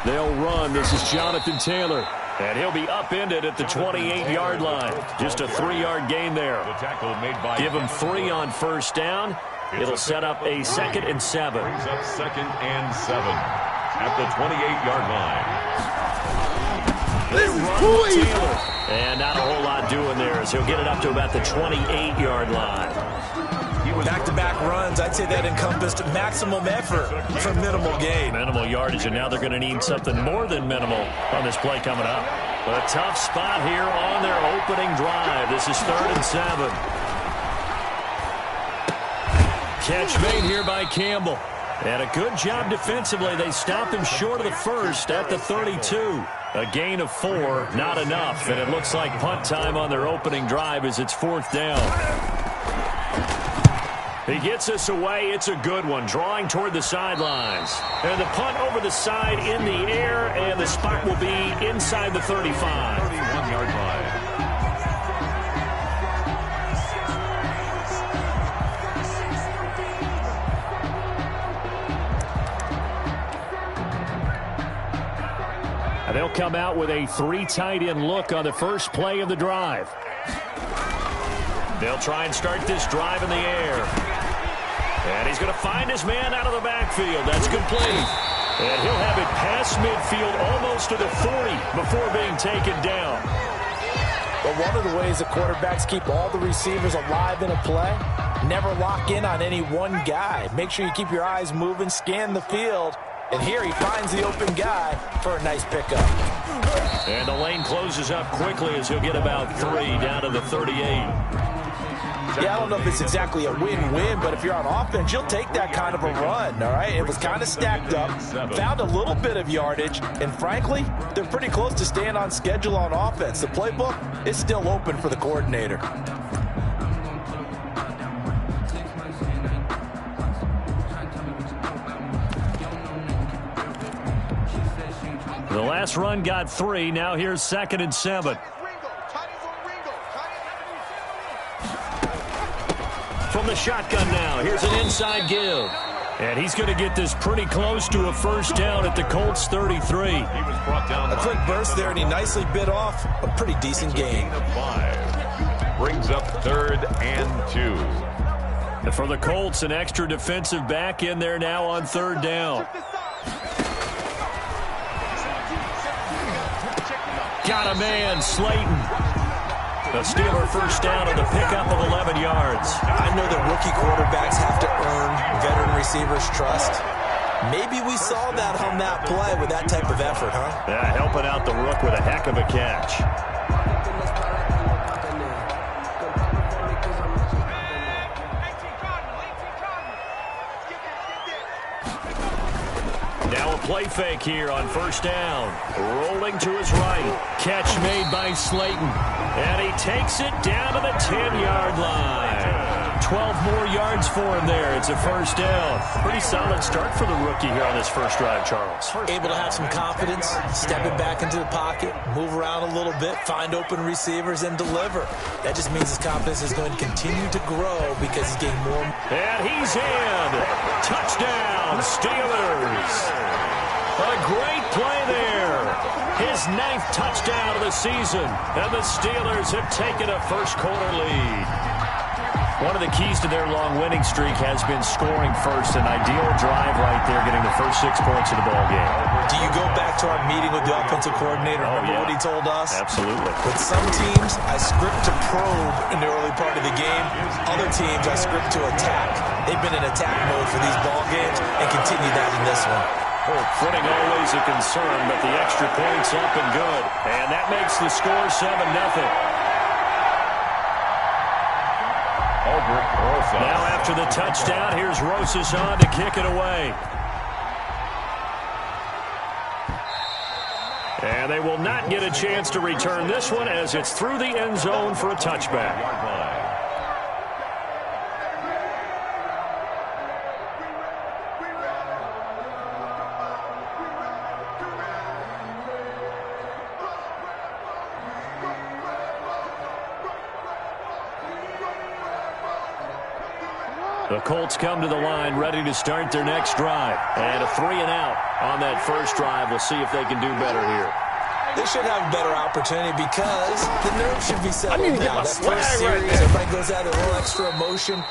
They'll run. This is Jonathan Taylor. And he'll be upended at the 28-yard line. Just a 3-yard gain there. Give him 3 on first down. It'll set up a 2nd and 7. Brings up 2nd and 7 at the 28-yard line. They run Taylor. And not a whole lot doing there as he'll get it up to about the 28-yard line. Back-to-back runs, I'd say that encompassed maximum effort for minimal gain. Minimal yardage, and now they're going to need something more than minimal on this play coming up. But a tough spot here on their opening drive. This is 3rd and 7. Catch made here by Campbell. And a good job defensively. They stop him short of the first at the 32. A gain of 4, not enough. And it looks like punt time on their opening drive as it's 4th down. He gets us away. It's a good one. Drawing toward the sidelines. And the punt over the side in the air, and the spot will be inside the 35. 31-yard line. And they'll come out with a 3 tight end look on the first play of the drive. They'll try and start this drive in the air. And he's going to find his man out of the backfield. That's complete. And he'll have it past midfield almost to the 40 before being taken down. But one of the ways the quarterbacks keep all the receivers alive in a play, never lock in on any one guy. Make sure you keep your eyes moving, scan the field. And here he finds the open guy for a nice pickup. And the lane closes up quickly as he'll get about 3 down to the 38. Yeah, I don't know if it's exactly a win-win, but if you're on offense, you'll take that kind of a run, all right? It was kind of stacked up, found a little bit of yardage, and frankly, they're pretty close to staying on schedule on offense. The playbook is still open for the coordinator. The last run got 3. Now here's 2nd and 7. From the shotgun now, here's an inside give. And he's going to get this pretty close to a first down at the Colts 33. He was brought down. A quick burst there, and he nicely bit off a pretty decent gain. 5. Brings up 3rd and 2. And for the Colts, an extra defensive back in there now on 3rd down. Got a man, Slayton. The Steeler first down on the pickup of 11 yards. I know that rookie quarterbacks have to earn veteran receivers' trust. Maybe we saw that on that play with that type of effort, huh? Yeah, helping out the rook with a heck of a catch. Now a play fake here on first down. Rolling to his right. Catch made by Slayton. And he takes it down to the 10-yard line. 12 more yards for him there. It's a first down. Pretty solid start for the rookie here on this first drive, Charles. Able to have some confidence, step it back into the pocket, move around a little bit, find open receivers, and deliver. That just means his confidence is going to continue to grow because he's getting more. And he's in. Touchdown, Steelers. A great play there. His 9th touchdown of the season. And the Steelers have taken a first-quarter lead. One of the keys to their long winning streak has been scoring first. An ideal drive right there, getting the first 6 points of the ball game. Do you go back to our meeting with the offensive coordinator? Remember what he told us? Absolutely. With some teams, I script to probe in the early part of the game. Other teams, I script to attack. They've been in attack mode for these ball games and continue that in this one. Footing always a concern, but the extra point's up and good. And that makes the score 7-0. Now after the touchdown, here's Rosas on to kick it away. And they will not get a chance to return this one as it's through the end zone for a touchback. The Colts come to the line ready to start their next drive. And a 3-and-out on that first drive. We'll see if they can do better here. They should have a better opportunity because the nerves should be settled now. That first series, right everybody goes out with a little extra emotion.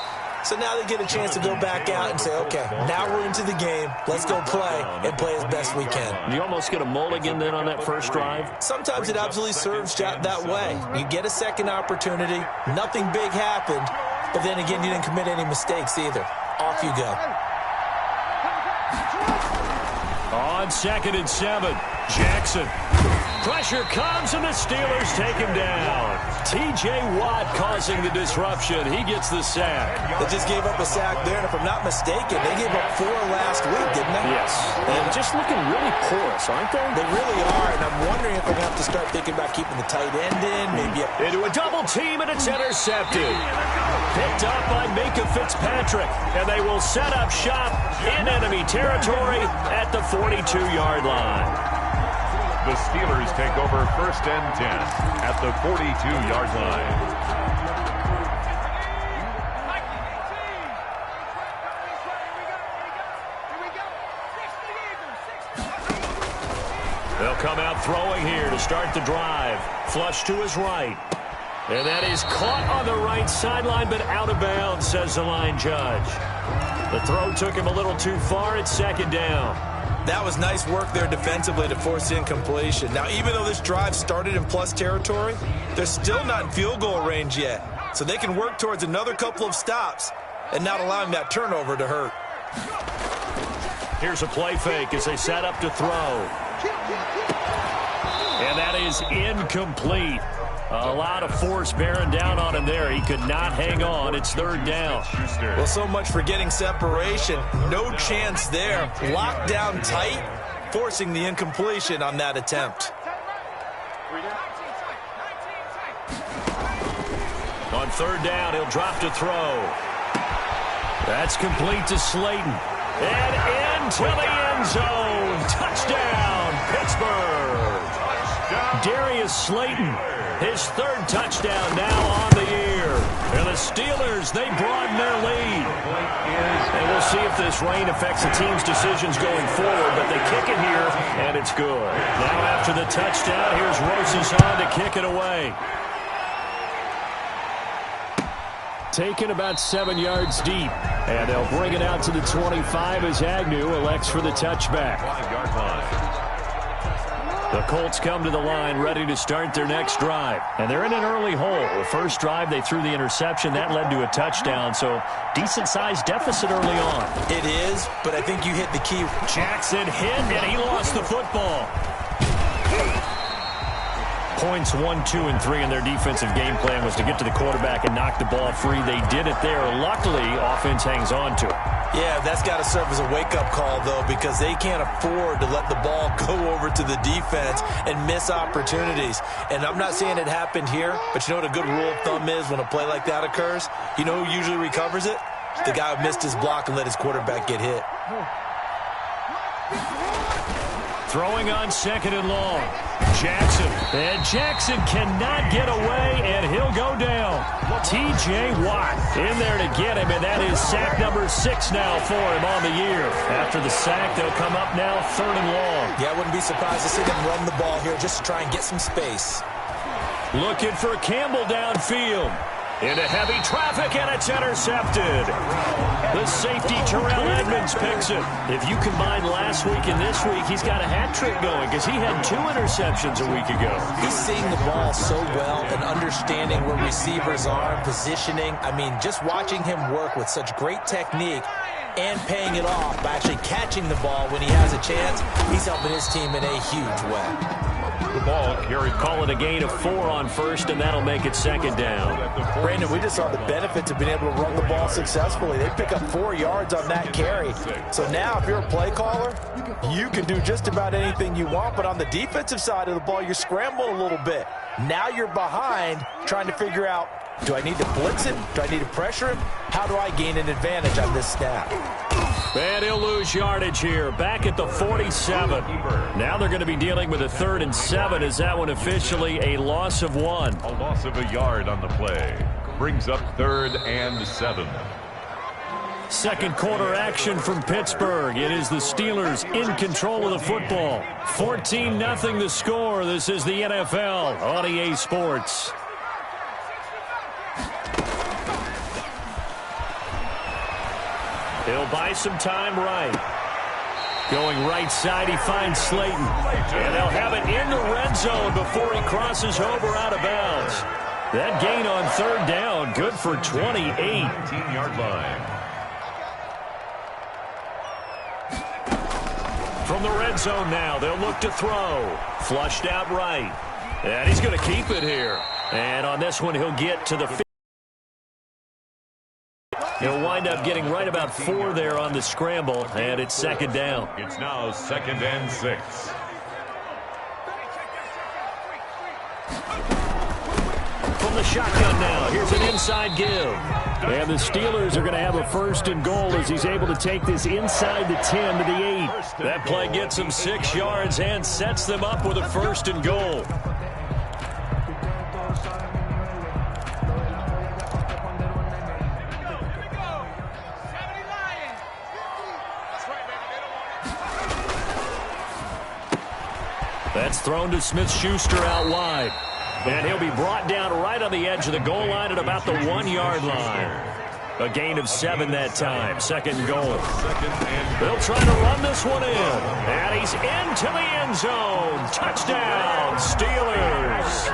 So now they get a chance to go back out and say, okay, now we're into the game. Let's go play and play as best we can. You almost get a mulligan then on that first drive? Sometimes it absolutely serves that way. You get a second opportunity. Nothing big happened. But then again, you didn't commit any mistakes either. Off you go. On 2nd and 7, Jackson. Pressure comes, and the Steelers take him down. T.J. Watt causing the disruption. He gets the sack. They just gave up a sack there, and if I'm not mistaken, they gave up 4 last week, didn't they? Yes. And just looking really porous, aren't they? They really are, and I'm wondering if they're going to have to start thinking about keeping the tight end in, maybe into a double team, and it's intercepted. Picked up by Minka Fitzpatrick, and they will set up shop in enemy territory at the 42-yard line. The Steelers take over 1st and 10 at the 42-yard line. They'll come out throwing here to start the drive. Flush to his right. And that is caught on the right sideline, but out of bounds, says the line judge. The throw took him a little too far. It's 2nd down. That was nice work there defensively to force incompletion. Now, even though this drive started in plus territory, they're still not in field goal range yet. So they can work towards another couple of stops and not allowing that turnover to hurt. Here's a play fake as they set up to throw. And that is incomplete. A lot of force bearing down on him there. He could not hang on. It's 3rd down. Well, so much for getting separation. No chance there. Locked down tight, forcing the incompletion on that attempt. On 3rd down, he'll drop to throw. That's complete to Slayton. And into the end zone. Touchdown, Pittsburgh. Darius Slayton. His 3rd touchdown now on the year. And the Steelers, they broaden their lead. And we'll see if this rain affects the team's decisions going forward, but they kick it here, and it's good. Now after the touchdown, here's Rosenzon to kick it away. Taken about 7 yards deep. And they'll bring it out to the 25 as Agnew elects for the touchback. 5-yard line. The Colts come to the line ready to start their next drive. And they're in an early hole. The first drive, they threw the interception. That led to a touchdown, so decent-sized deficit early on. It is, but I think you hit the key. Jackson hit, and he lost the football. Points 1, 2, and 3 in their defensive game plan was to get to the quarterback and knock the ball free. They did it there. Luckily, offense hangs on to it. Yeah, that's got to serve as a wake-up call, though, because they can't afford to let the ball go over to the defense and miss opportunities. And I'm not saying it happened here, but you know what a good rule of thumb is when a play like that occurs? You know who usually recovers it? The guy who missed his block and let his quarterback get hit. Throwing on 2nd and long. Jackson. And Jackson cannot get away, and he'll go down. T.J. Watt in there to get him, and that is sack number 6 now for him on the year. After the sack, they'll come up now 3rd and long. Yeah, I wouldn't be surprised to see them run the ball here just to try and get some space. Looking for Campbell downfield. Into heavy traffic, and it's intercepted. The safety, Terrell Edmonds, picks it. If you combine last week and this week, he's got a hat trick going because he had 2 interceptions a week ago. He's seeing the ball so well and understanding where receivers are and positioning. I mean, just watching him work with such great technique and paying it off by actually catching the ball when he has a chance, he's helping his team in a huge way. The ball carried. Call it a gain of 4 on 1st, and that'll make it 2nd down. Brandon, we just saw the benefits of being able to run the ball successfully. They pick up 4 yards on that carry. So now, if you're a play caller, you can do just about anything you want. But on the defensive side of the ball, you're scrambling a little bit. Now you're behind, trying to figure out, do I need to blitz him? Do I need to pressure him? How do I gain an advantage on this snap? And he'll lose yardage here, back at the 47. Now they're going to be dealing with a 3rd and 7. Is that one officially a loss of 1? A loss of a yard on the play. Brings up 3rd and 7. Second quarter action from Pittsburgh. It is the Steelers in control of the football. 14-0 the score. This is the NFL on EA Sports. He'll buy some time right. Going right side, he finds Slayton. And they'll have it in the red zone before he crosses over out of bounds. That gain on third down, good for 28. 19-yard line. From the red zone now, they'll look to throw. Flushed out right. And he's going to keep it here. And on this one, he'll get to the 50. He'll wind up getting right about 4 there on the scramble, and it's second down. It's now 2nd and 6. From the shotgun now, here's an inside give. And the Steelers are going to have a 1st and goal as he's able to take this inside the 10 to the 8. That play gets him 6 yards and sets them up with a 1st and goal. That's thrown to Smith-Schuster out wide. And he'll be brought down right on the edge of the goal line at about the 1-yard line. A gain of 7 that time. 2nd and goal. They'll try to run this one in. And he's into the end zone. Touchdown, Steelers.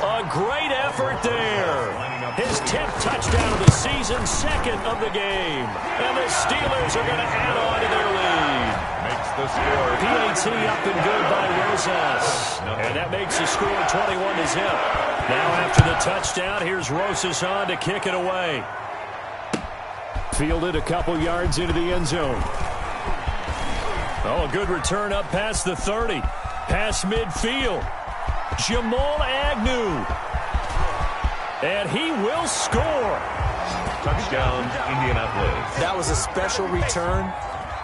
A great effort there. His 10th touchdown of the season, 2nd of the game. And the Steelers are going to add on to their lead. Makes the score. PAT up and good by Rosas. And that makes the score 21-0. Now after the touchdown, here's Rosas on to kick it away. Fielded a couple yards into the end zone. Oh, a good return up past the 30. Past midfield. Jamal Agnew. And he will score. Touchdown, Indianapolis. That was a special return,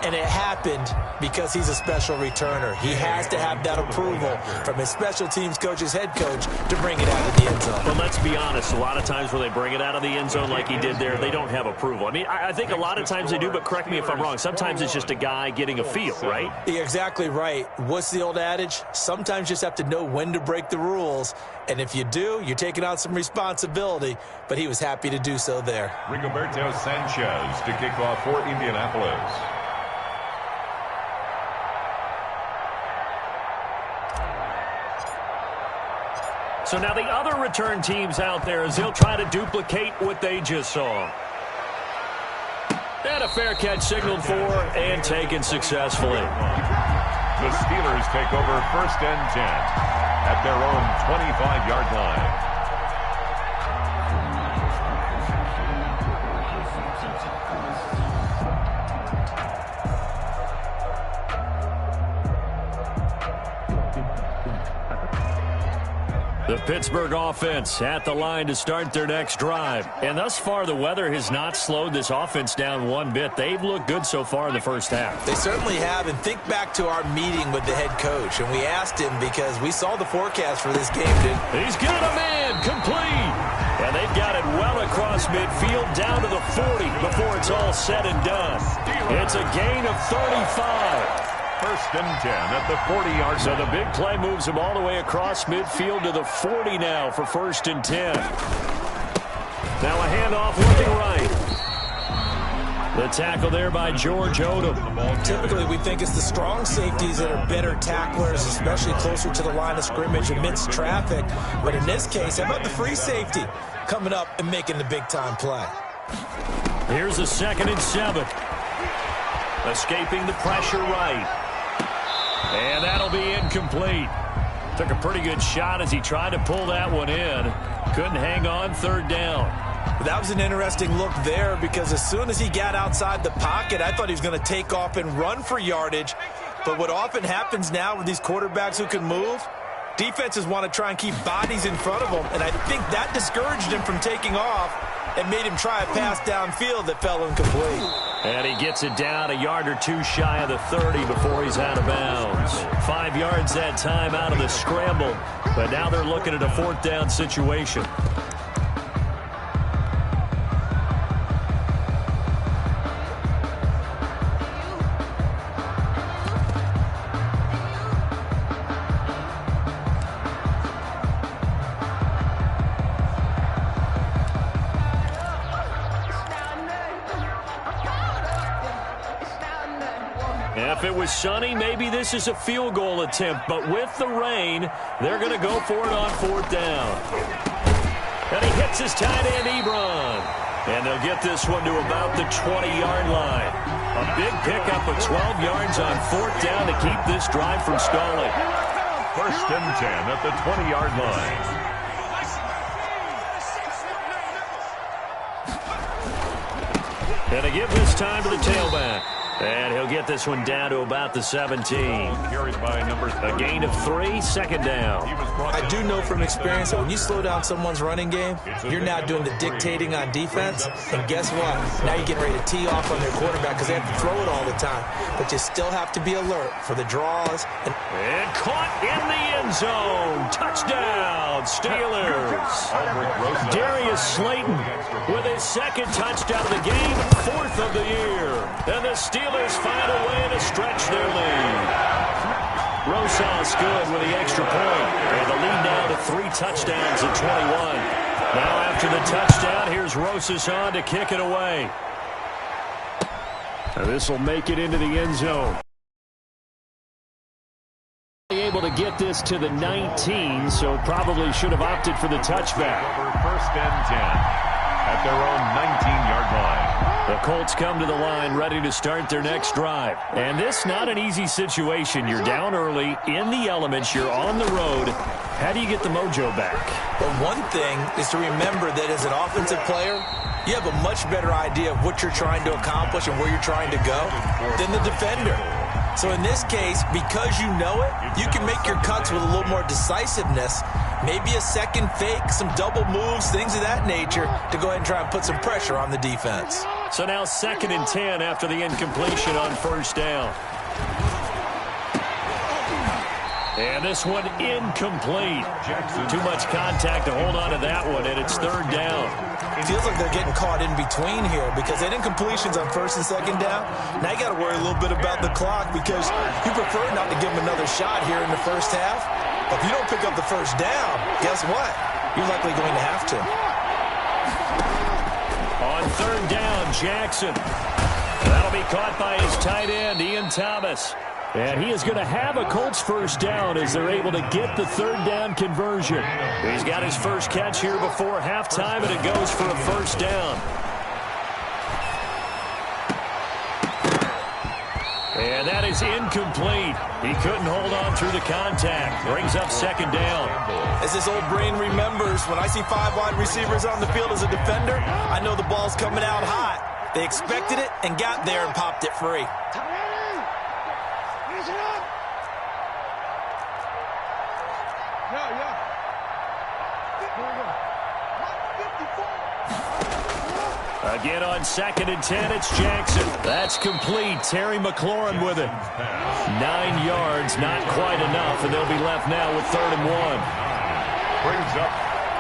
and it happened because he's a special returner. He has to have that approval from his special teams coach, his head coach, to bring it out of the end zone. But let's be honest, a lot of times when they bring it out of the end zone like he did there, they don't have approval. I mean, I think a lot of times they do, but correct me if I'm wrong. Sometimes it's just a guy getting a feel, right? You're exactly right. What's the old adage? Sometimes you just have to know when to break the rules. And if you do, you're taking on some responsibility. But he was happy to do so there. Rigoberto Sanchez to kick off for Indianapolis. So now the other return teams out there as they'll try to duplicate what they just saw. And a fair catch signaled for and taken successfully. The Steelers take over 1st and 10 at their own 25-yard line. The Pittsburgh offense at the line to start their next drive. And thus far, the weather has not slowed this offense down one bit. They've looked good so far in the first half. They certainly have. And think back to our meeting with the head coach. And we asked him because we saw the forecast for this game, dude. He's got a man complete. And they've got it well across midfield down to the 40 before it's all said and done. It's a gain of 35. 1st and 10 at the 40-yard line. So the big play moves him all the way across midfield to the 40 now for 1st and 10. Now a handoff looking right. The tackle there by George Odom. Typically, we think it's the strong safeties that are better tacklers, especially closer to the line of scrimmage amidst traffic. But in this case, how about the free safety coming up and making the big-time play? Here's a 2nd and 7. Escaping the pressure right. And that'll be incomplete. Took a pretty good shot as he tried to pull that one in. Couldn't hang on 3rd down. That was an interesting look there because as soon as he got outside the pocket, I thought he was going to take off and run for yardage. But what often happens now with these quarterbacks who can move, defenses want to try and keep bodies in front of them. And I think that discouraged him from taking off and made him try a pass downfield that fell incomplete. And he gets it down a yard or two shy of the 30 before he's out of bounds. 5 yards that time out of the scramble. But now they're looking at a 4th down situation. If it was sunny, maybe this is a field goal attempt. But with the rain, they're going to go for it on 4th down. And he hits his tight end, Ebron. And they'll get this one to about the 20-yard line. A big pickup of 12 yards on 4th down to keep this drive from stalling. 1st and 10 at the 20-yard line. And they give this time to the tailback. And he'll get this one down to about the 17. A gain of 3, 2nd down. I do know from experience that when you slow down someone's running game, you're now doing the dictating on defense. And guess what? Now you're getting ready to tee off on their quarterback because they have to throw it all the time. But you still have to be alert for the draws. And caught in the end zone. Touchdown, Steelers. Darius Slayton with his 2nd touchdown of the game, 4th of the year. And the Steelers find a way to stretch their lead. Rosas good with the extra point. And the lead now to 3 touchdowns at 21. Now after the touchdown, here's Rosas on to kick it away. This will make it into the end zone. Able to get this to the 19, so probably should have opted for the touchback. Over 1st and 10 at their own 19-yard line. The Colts come to the line ready to start their next drive. And this not an easy situation. You're down early, in the elements, you're on the road. How do you get the mojo back? Well, one thing is to remember that as an offensive player, you have a much better idea of what you're trying to accomplish and where you're trying to go than the defender. So in this case, because you know it, you can make your cuts with a little more decisiveness. Maybe a second fake, some double moves, things of that nature to go ahead and try and put some pressure on the defense. So now 2nd and 10 after the incompletion on 1st down. And this one incomplete. Too much contact to hold on to that one, and it's 3rd down. It feels like they're getting caught in between here because that incompletion's on 1st and 2nd down. Now you got to worry a little bit about the clock because you prefer not to give them another shot here in the 1st half. But if you don't pick up the 1st down, guess what? You're likely going to have to. On 3rd down, Jackson. That'll be caught by his tight end, Ian Thomas. And he is going to have a Colts 1st down as they're able to get the 3rd down conversion. He's got his first catch here before halftime, and it goes for a 1st down. And that is incomplete. He couldn't hold on through the contact. Brings up 2nd down. As this old brain remembers, when I see 5 wide receivers on the field as a defender, I know the ball's coming out hot. They expected it and got there and popped it free. Again on 2nd and 10, it's Jackson. That's complete. Terry McLaurin with it. 9 yards, not quite enough, and they'll be left now with 3rd and 1. Brings up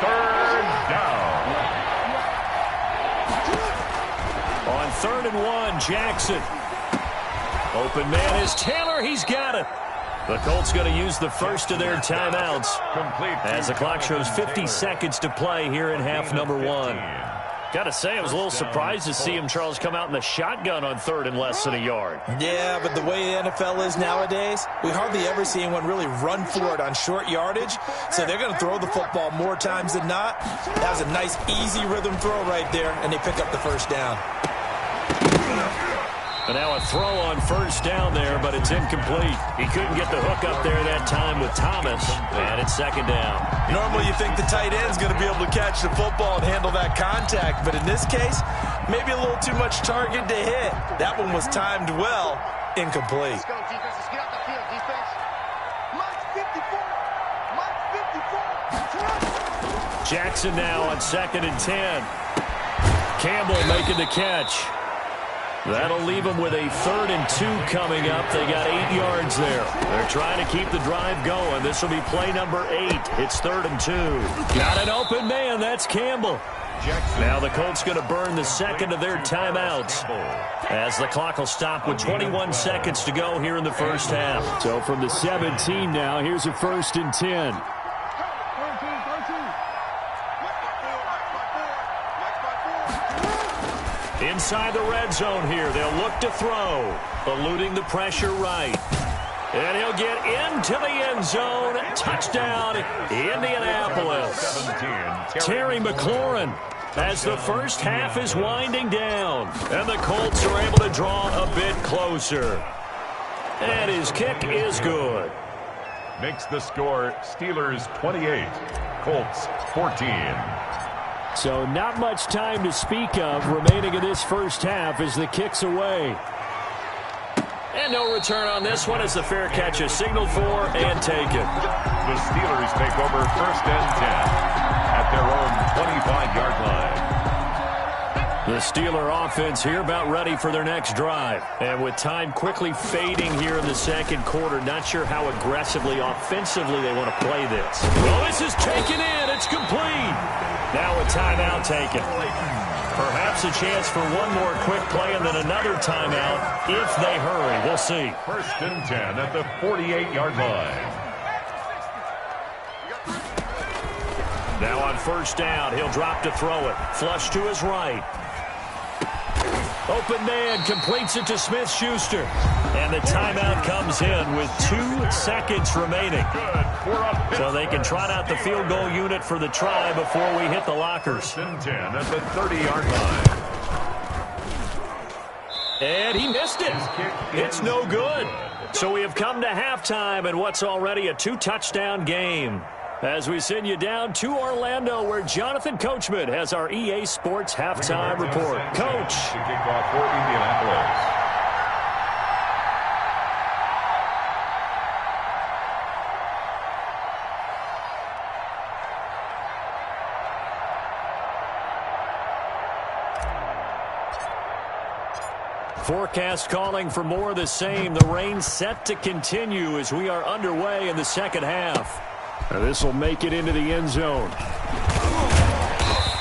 3rd down. On 3rd and 1, Jackson. Open man is Taylor. He's got it. The Colts going to use the first of their timeouts as the clock shows 50 seconds to play here in half number 1. Got to say, I was a little surprised to see him, Charles, come out in the shotgun on 3rd and less than a yard. Yeah, but the way the NFL is nowadays, we hardly ever see anyone really run for it on short yardage. So they're going to throw the football more times than not. That was a nice, easy rhythm throw right there, and they pick up the 1st down. And now a throw on 1st down there, but it's incomplete. He couldn't get the hook up there that time with Thomas, and it's 2nd down. Normally you think the tight end's going to be able to catch the football and handle that contact, but in this case, maybe a little too much target to hit. That one was timed well, incomplete. Let's go, defense. Let's get out the field, defense. Mark 54. Mark 54. Jackson now on 2nd and 10. Campbell making the catch. That'll leave them with a 3rd and 2 coming up. They got 8 yards there. They're trying to keep the drive going. This will be play number 8. It's 3rd and 2. Got an open man. That's Campbell. Now the Colts going to burn the 2nd of their timeouts as the clock will stop with 21 seconds to go here in the 1st half. So from the 17 now, here's a 1st and 10. Inside the red zone here, they'll look to throw. Eluding the pressure right. And he'll get into the end zone. Touchdown, Indianapolis. Terry McLaurin as the first half is winding down. And the Colts are able to draw a bit closer. And his kick is good. Makes the score Steelers 28, Colts 14. So not much time to speak of remaining in this first half as the kick's away. And no return on this one as the fair catch is signaled for and taken. The Steelers take over first and 10 at their own 25-yard line. The Steeler offense here about ready for their next drive. And with time quickly fading here in the second quarter, not sure how aggressively, offensively they want to play this. Well, this is taken in. It's complete. Now a timeout taken. Perhaps a chance for one more quick play and then another timeout if they hurry. We'll see. First and 10 at the 48-yard line. Now on first down, he'll drop to throw it. Flush to his right. Open man completes it to Smith-Schuster. And the timeout comes in with 2 seconds remaining. So they can trot out the field goal unit for the try before we hit the lockers. First and 10 at the 30-yard line. And he missed it. It's no good. So we have come to halftime in what's already a 2-touchdown game. As we send you down to Orlando, where Jonathan Coachman has our EA Sports Halftime Report. Coach. To kick off for Indianapolis. Forecast calling for more of the same. The rain set to continue as we are underway in the second half. This will make it into the end zone.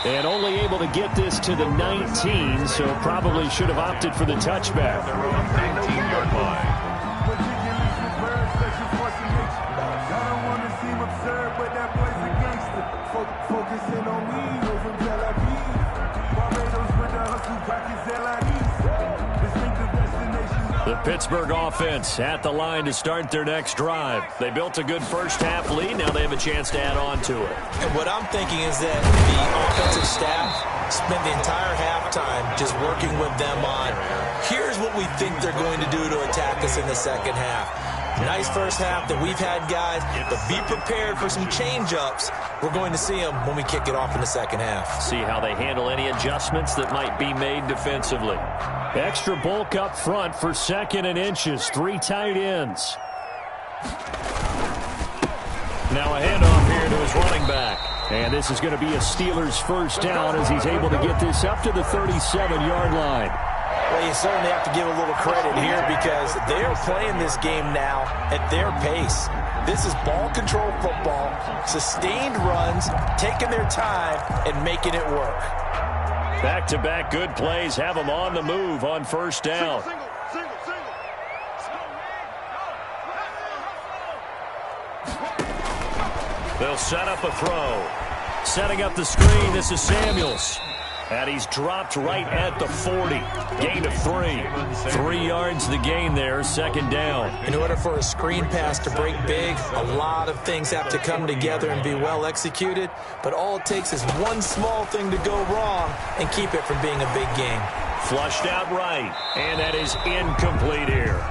And only able to get this to the 19, so probably should have opted for the touchback. 19-yard line. The Pittsburgh offense at the line to start their next drive. They built a good first half lead. Now they have a chance to add on to it. And what I'm thinking is that the offensive staff spent the entire halftime just working with them on, here's what we think they're going to do to attack us in the second half. Nice first half that we've had, guys, but be prepared for some change-ups. We're going to see them when we kick it off in the second half. See how they handle any adjustments that might be made defensively. Extra bulk up front for 2nd and inches. 3 tight ends. Now a handoff here to his running back. And this is going to be a Steelers first down as he's able to get this up to the 37-yard line. Well, you certainly have to give a little credit here because they are playing this game now at their pace. This is ball control football, sustained runs, taking their time, and making it work. Back-to-back good plays have them on the move on first down. They'll set up a throw. Setting up the screen, this is Samuels. And he's dropped right at the 40. Gain of 3. 3 yards the gain there, 2nd down. In order for a screen pass to break big, a lot of things have to come together and be well executed. But all it takes is one small thing to go wrong and keep it from being a big game. Flushed out right. And that is incomplete here.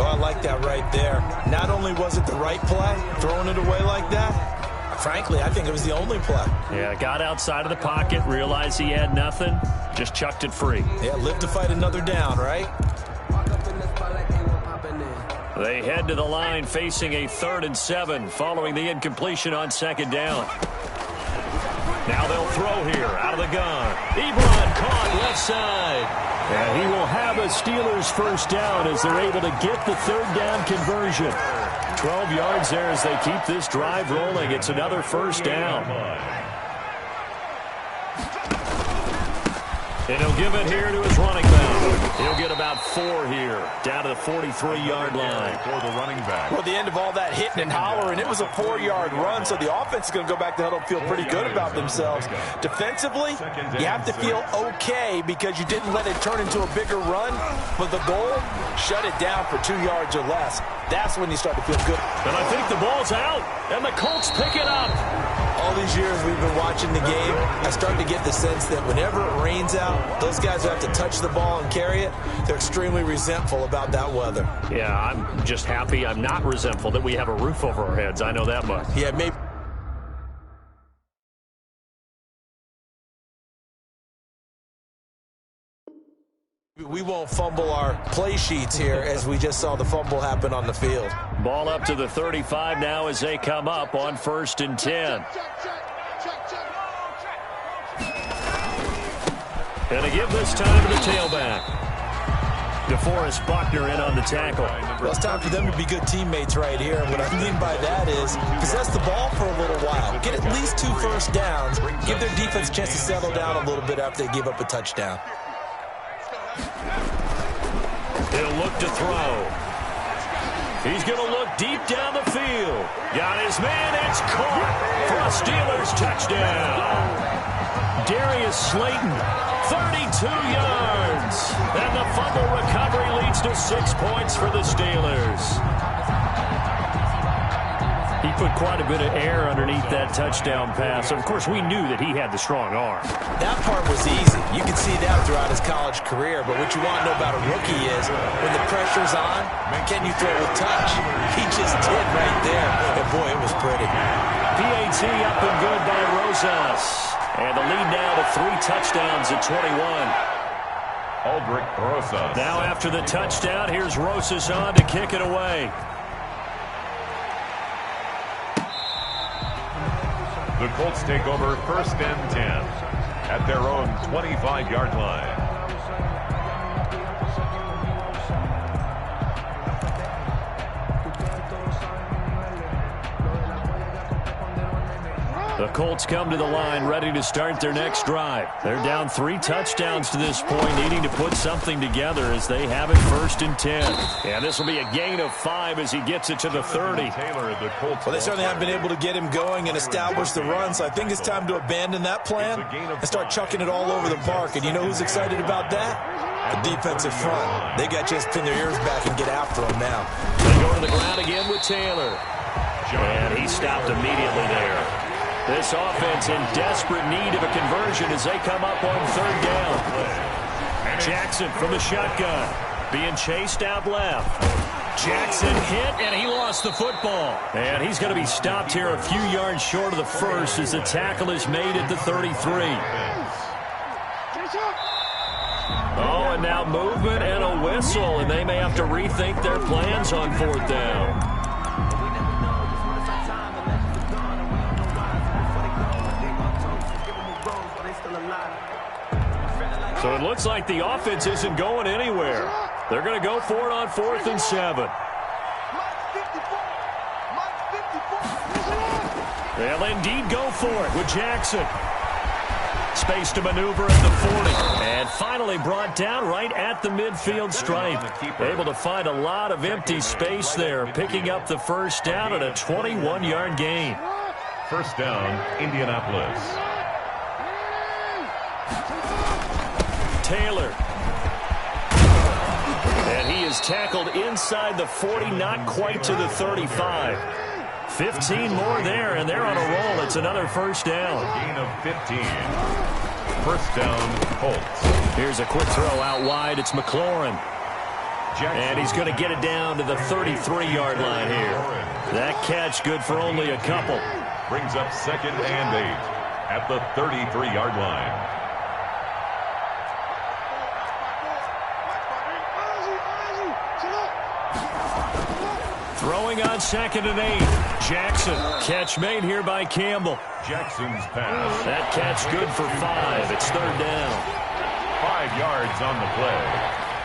Oh, I like that right there. Not only was it the right play, throwing it away like that, frankly, I think it was the only play. Yeah, got outside of the pocket, realized he had nothing, just chucked it free. Yeah, live to fight another down, right? They head to the line facing a 3rd and 7 following the incompletion on 2nd down. Now they'll throw here out of the gun. Ebron caught left side. And he will have a Steelers first down as they're able to get the 3rd down conversion. 12 yards there as they keep this drive rolling. It's another first down. And he'll give it here to his running back. He'll get about 4 here, down to the 43-yard line. For the running back. Well, the end of all that hitting and hollering, it was a 4-yard run, so the offense is going to go back to huddle and feel pretty good about themselves. Defensively, you have to feel okay because you didn't let it turn into a bigger run, but the goal, shut it down for 2 yards or less. That's when you start to feel good. And I think the ball's out, and the Colts pick it up. All these years we've been watching the game, I start to get the sense that whenever it rains out, those guys who have to touch the ball and carry it, they're extremely resentful about that weather. Yeah, I'm just happy I'm not resentful that we have a roof over our heads. I know that much. Yeah, maybe. We won't fumble our play sheets here as we just saw the fumble happen on the field. Ball up to the 35 now as they come up on 1st and 10. And to give this time to the tailback. DeForest Buckner in on the tackle. Well, it's time for them to be good teammates right here. What I mean by that is possess the ball for a little while. Get at least 2 first downs. Give their defense a chance to settle down a little bit after they give up a touchdown. He'll look to throw. He's going to look deep down the field. Got his man. It's caught for a Steelers touchdown. Darius Slayton, 32 yards. And the fumble recovery leads to 6 points for the Steelers. He put quite a bit of air underneath that touchdown pass. Of course, we knew that he had the strong arm. That part was easy. You can see that throughout his college career. But what you want to know about a rookie is when the pressure's on, can you throw with touch? He just did right there. And, boy, it was pretty. PAT up and good by Rosas. And the lead now to 3 touchdowns at 21. Aldrich Rosas. Now after the touchdown, here's Rosas on to kick it away. The Colts take over 1st and 10 at their own 25-yard line. The Colts come to the line ready to start their next drive. They're down 3 touchdowns to this point, needing to put something together as they have it 1st and 10. And this will be a gain of 5 as he gets it to the 30. Well, they certainly haven't been able to get him going and establish the run, so I think it's time to abandon that plan and start chucking it all over the park. And you know who's excited about that? The defensive front. They got just pin their ears back and get after him now. They go to the ground again with Taylor. And he stopped immediately there. This offense in desperate need of a conversion as they come up on 3rd down. Jackson from the shotgun, being chased out left. Jackson hit, and he lost the football. And he's going to be stopped here a few yards short of the first as the tackle is made at the 33. Oh, and now movement and a whistle, and they may have to rethink their plans on 4th down. So it looks like the offense isn't going anywhere. They're going to go for it on 4th and 7. They'll indeed go for it with Jackson. Space to maneuver at the 40. And finally brought down right at the midfield stripe. Able to find a lot of empty space there, picking up the 1st down at a 21-yard gain. 1st down, Indianapolis. Taylor. And he is tackled inside the 40, not quite to the 35. 15 more there, and they're on a roll. It's another 1st down. Gain of 15. 1st down, Colts. Here's a quick throw out wide. It's McLaurin. And he's going to get it down to the 33-yard line here. That catch good for only a couple. Brings up 2nd and 8 at the 33-yard line. Throwing on 2nd and 8. Jackson. Catch made here by Campbell. Jackson's pass. That catch good for 5. It's 3rd down. 5 yards on the play.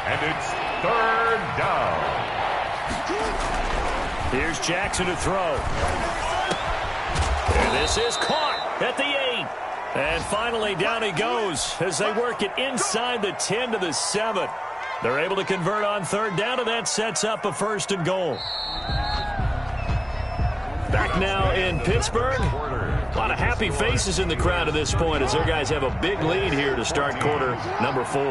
And it's 3rd down. Here's Jackson to throw. And this is caught at the 8. And finally, down he goes as they work it inside the 10 to the 7. They're able to convert on third down, and that sets up a 1st and goal. Back now in Pittsburgh. A lot of happy faces in the crowd at this point as their guys have a big lead here to start quarter number 4.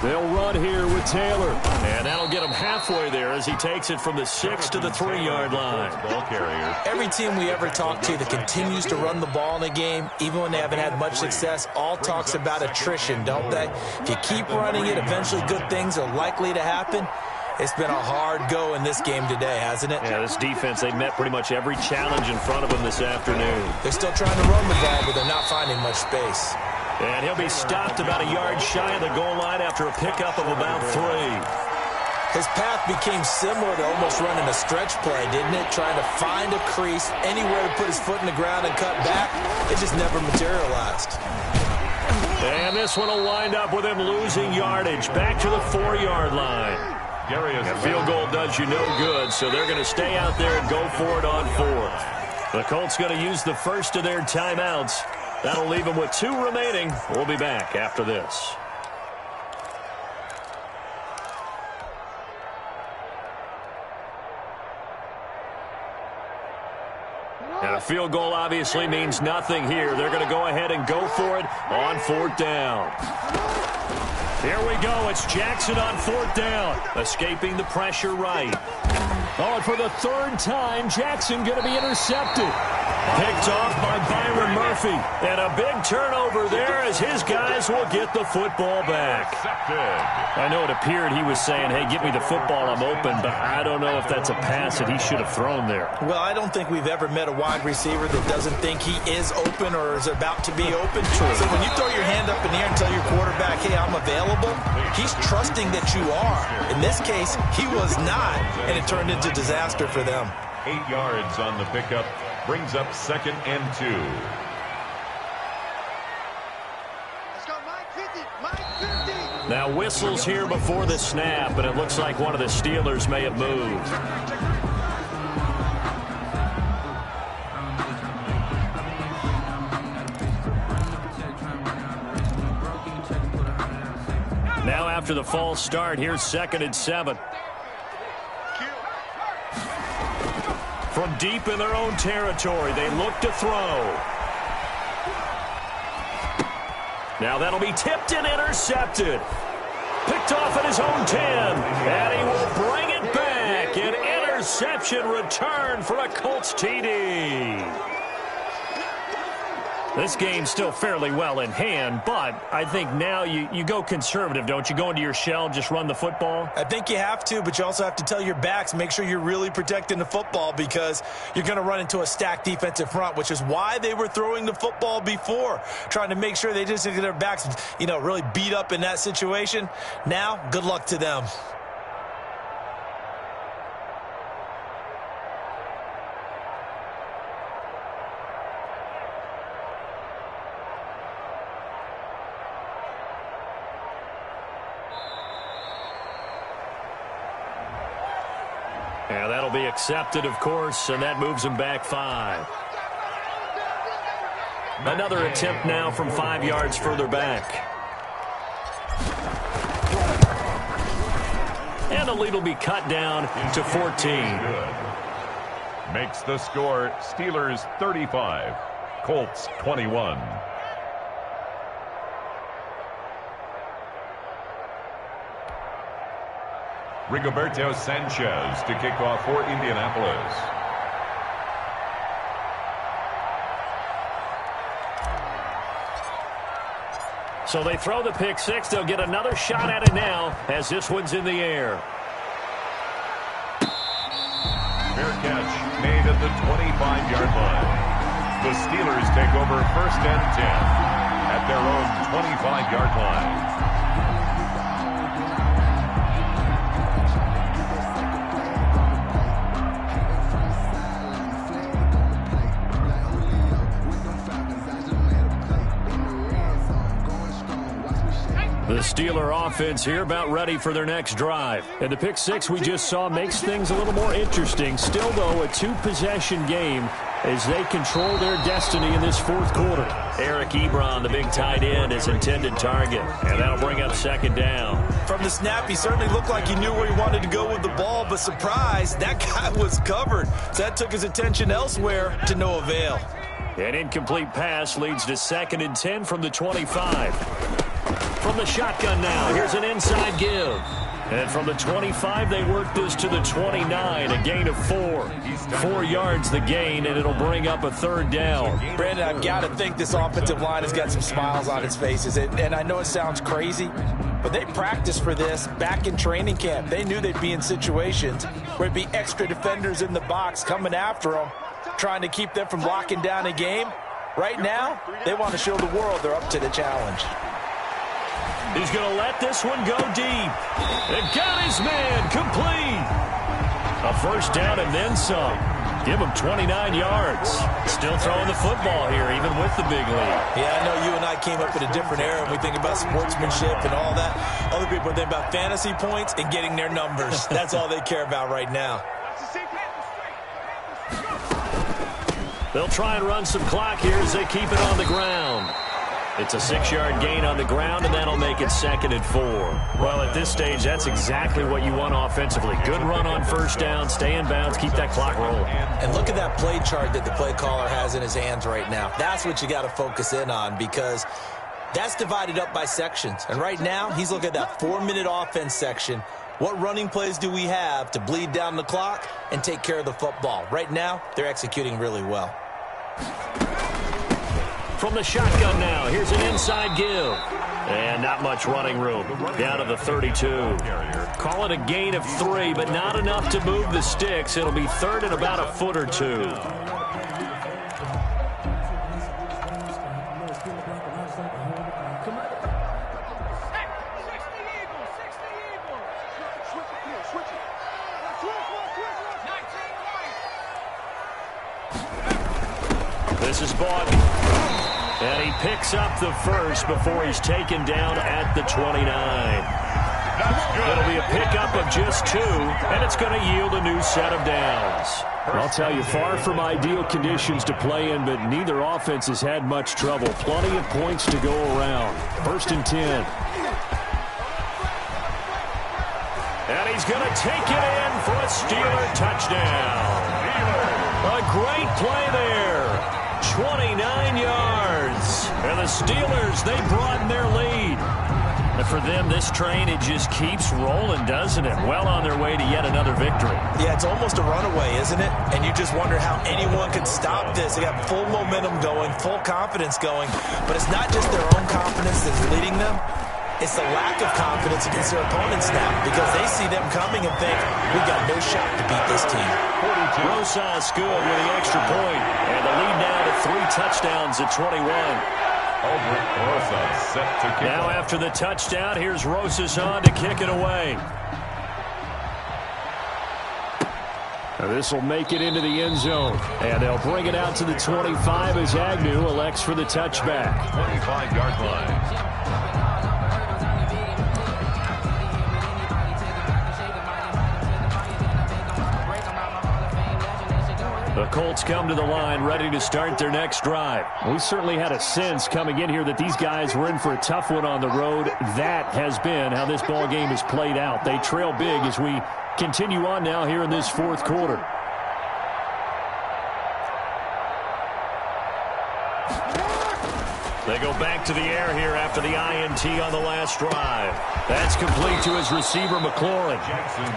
They'll run here with Taylor. And that'll get him halfway there as he takes it from the 6 to the 3-yard line. Ball carrier. Every team we ever talk to that continues to run the ball in a game, even when they haven't had much success, all talks about attrition, don't they? If you keep running it, eventually good things are likely to happen. It's been a hard go in this game today, hasn't it? Yeah, this defense, they met pretty much every challenge in front of them this afternoon. They're still trying to run the ball, but they're not finding much space. And he'll be stopped about a yard shy of the goal line after a pickup of about 3. His path became similar to almost running a stretch play, didn't it? Trying to find a crease, anywhere to put his foot in the ground and cut back. It just never materialized. And this one will wind up with him losing yardage back to the 4-yard line. A field goal does you no good, so they're going to stay out there and go for it on 4th. The Colts going to use the first of their timeouts. That'll leave them with 2 remaining. We'll be back after this. And a field goal obviously means nothing here. They're going to go ahead and go for it on 4th down. Here we go. It's Jackson on 4th down. Escaping the pressure right. Oh, and for the 3rd time, Jackson going to be intercepted. Picked off by Byron Murphy. And a big turnover there as his guys will get the football back. I know it appeared he was saying, hey, get me the football, I'm open, but I don't know if that's a pass that he should have thrown there. Well, I don't think we've ever met a wide receiver that doesn't think he is open or is about to be open. So when you throw your hand up in the air and tell your quarterback, hey, I'm available, he's trusting that you are. In this case, he was not, and it turned into disaster for them. 8 yards on the pickup. Brings up 2nd and 2. Let's go, Mike 50, Mike 50. Now whistles here before the snap, and it looks like one of the Steelers may have moved. Now after the false start, here's 2nd and 7. From deep in their own territory, they look to throw. Now that'll be tipped and intercepted. Picked off at his own 10. And he will bring it back. An interception return for a Colts TD. This game's still fairly well in hand, but I think now you go conservative, don't you? Go into your shell, just run the football? I think you have to, but you also have to tell your backs, make sure you're really protecting the football because you're going to run into a stacked defensive front, which is why they were throwing the football before, trying to make sure they just get their backs, really beat up in that situation. Now, good luck to them. Yeah, that'll be accepted, of course, and that moves him back 5. Another attempt now from 5 yards further back. And the lead will be cut down to 14. Makes the score Steelers 35, Colts 21. Rigoberto Sanchez to kick off for Indianapolis. So they throw the pick 6. They'll get another shot at it now as this one's in the air. Fair catch made at the 25-yard line. The Steelers take over 1st and 10 at their own 25-yard line. The Steeler offense here about ready for their next drive. And the pick 6 we just saw makes things a little more interesting. Still, though, a 2-possession game. as they control their destiny in this fourth quarter. Eric Ebron, the big tight end, is intended target, and that'll bring up second down. From the snap, he certainly looked like he knew where he wanted to go with the ball, but surprise, that guy was covered. So that took his attention elsewhere to no avail. An incomplete pass leads to 2nd and 10 from the 25. From the shotgun now, here's an inside give. And from the 25, they work this to the 29, a gain of 4. 4 yards the gain, and it'll bring up a third down. Brandon, I've got to think this offensive line has got some smiles on its faces. And I know it sounds crazy, but they practiced for this back in training camp. They knew they'd be in situations where it'd be extra defenders in the box coming after them, trying to keep them from locking down a game. Right now, they want to show the world they're up to the challenge. He's going to let this one go deep. And got his man complete. A first down and then some. Give him 29 yards. Still throwing the football here, even with the big lead. Yeah, I know you and I came up in a different era, and we think about sportsmanship and all that. Other people think about fantasy points and getting their numbers. That's all they care about right now. They'll try and run some clock here as they keep it on the ground. It's a 6-yard gain on the ground, and that'll make it 2nd and 4. Well, at this stage, that's exactly what you want offensively. Good run on first down, stay in bounds, keep that clock rolling. And look at that play chart that the play caller has in his hands right now. That's what you got to focus in on, because that's divided up by sections. And right now, he's looking at that 4-minute offense section. What running plays do we have to bleed down the clock and take care of the football? Right now, they're executing really well. From the shotgun now, here's an inside give. And not much running room. Down to the 32. Call it a gain of 3, but not enough to move the sticks. It'll be 3rd and about a foot or 2. This is Boughton. And he picks up the first before he's taken down at the 29. It'll be a pickup of just 2, and it's going to yield a new set of downs. I'll tell you, far from ideal conditions to play in, but neither offense has had much trouble. Plenty of points to go around. 1st and 10. And he's going to take it in for a Steeler touchdown. A great play there. 29 yards. And the Steelers, they broaden their lead. And for them, this train, it just keeps rolling, doesn't it? Well on their way to yet another victory. Yeah, it's almost a runaway, isn't it? And you just wonder how anyone could stop this. They got full momentum going, full confidence going. But it's not just their own confidence that's leading them. It's the lack of confidence against their opponents now, because they see them coming and think, we got no shot to beat this team. Rosas good with the extra point, and the lead now to 3 touchdowns at 21. Rosas set to kick. Now after the touchdown, here's Rosas on to kick it away. This will make it into the end zone, and they'll bring it out to the 25 as Agnew elects for the touchback. 25-yard line. The Colts come to the line ready to start their next drive. We certainly had a sense coming in here that these guys were in for a tough one on the road. That has been how this ball game has played out. They trail big as we continue on now here in this fourth quarter. They go back to the air here after the INT on the last drive. That's complete to his receiver, McLaurin.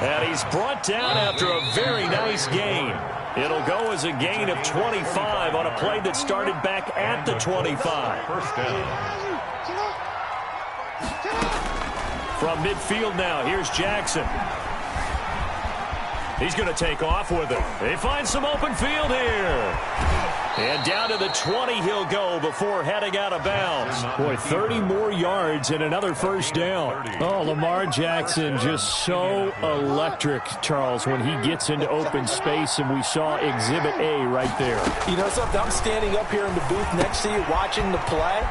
And he's brought down after a very nice gain. It'll go as a gain of 25 on a play that started back at the 25. First down. From midfield now, here's Jackson. He's going to take off with it. They find some open field here. And down to the 20 he'll go before heading out of bounds. Boy, 30 more yards and another first down. Oh, Lamar Jackson just so electric, Charles, when he gets into open space, and we saw Exhibit A right there. You know something? I'm standing up here in the booth next to you watching the play.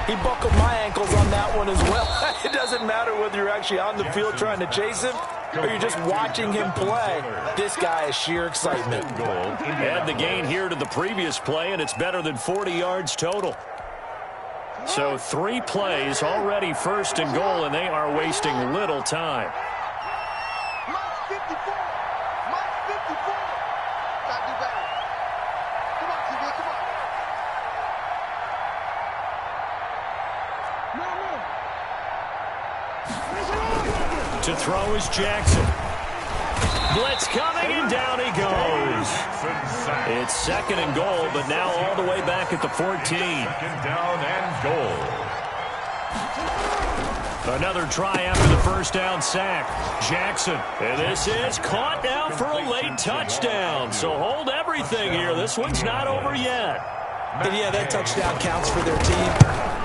He buckled my ankles on that one as well. It doesn't matter whether you're actually on the field trying to chase him or you're just watching him play, this guy is sheer excitement. Add the gain here to the previous play, and it's better than 40 yards total. So 3 plays already first and goal, and they are wasting little time. Mike's 54. Mike's 54. Gotta do better. Come on, TV, come on. To throw is Jackson. Blitz coming, and down he goes. It's second and goal, but now all the way back at the 14. Second down and goal. Another try after the first down sack. Jackson. And this is caught now for a late touchdown. So hold everything here. This one's not over yet. And yeah, that touchdown counts for their team,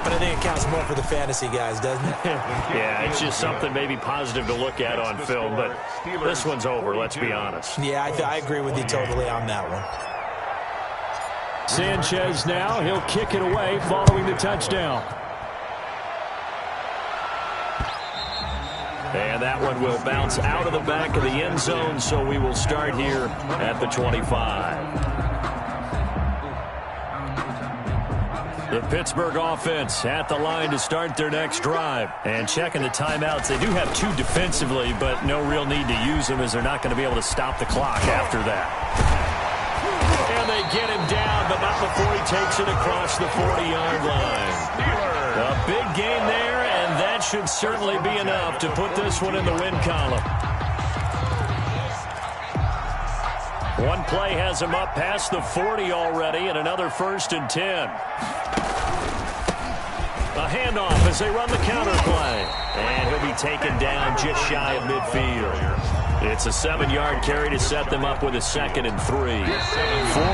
but I think it counts more for the fantasy guys, doesn't it? Yeah, it's just something maybe positive to look at on film, but this one's over, let's be honest. Yeah, I agree with you totally on that one. Sanchez now, he'll kick it away following the touchdown. And that one will bounce out of the back of the end zone, so we will start here at the 25. The Pittsburgh offense at the line to start their next drive. And checking the timeouts, they do have 2 defensively, but no real need to use them as they're not going to be able to stop the clock after that. And they get him down, but not before he takes it across the 40-yard line. A big gain there, and that should certainly be enough to put this one in the win column. One play has him up past the 40 already, and another 1st and 10. A handoff as they run the counter play. And he'll be taken down just shy of midfield. It's a 7-yard carry to set them up with a 2nd and 3.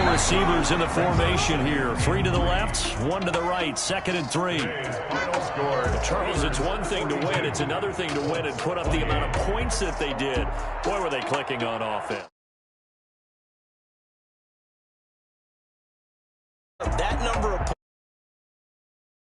4 receivers in the formation here. 3 to the left, 1 to the right. 2nd and 3. Final score. Charles, it's one thing to win. It's another thing to win and put up the amount of points that they did. Boy, were they clicking on offense. That number of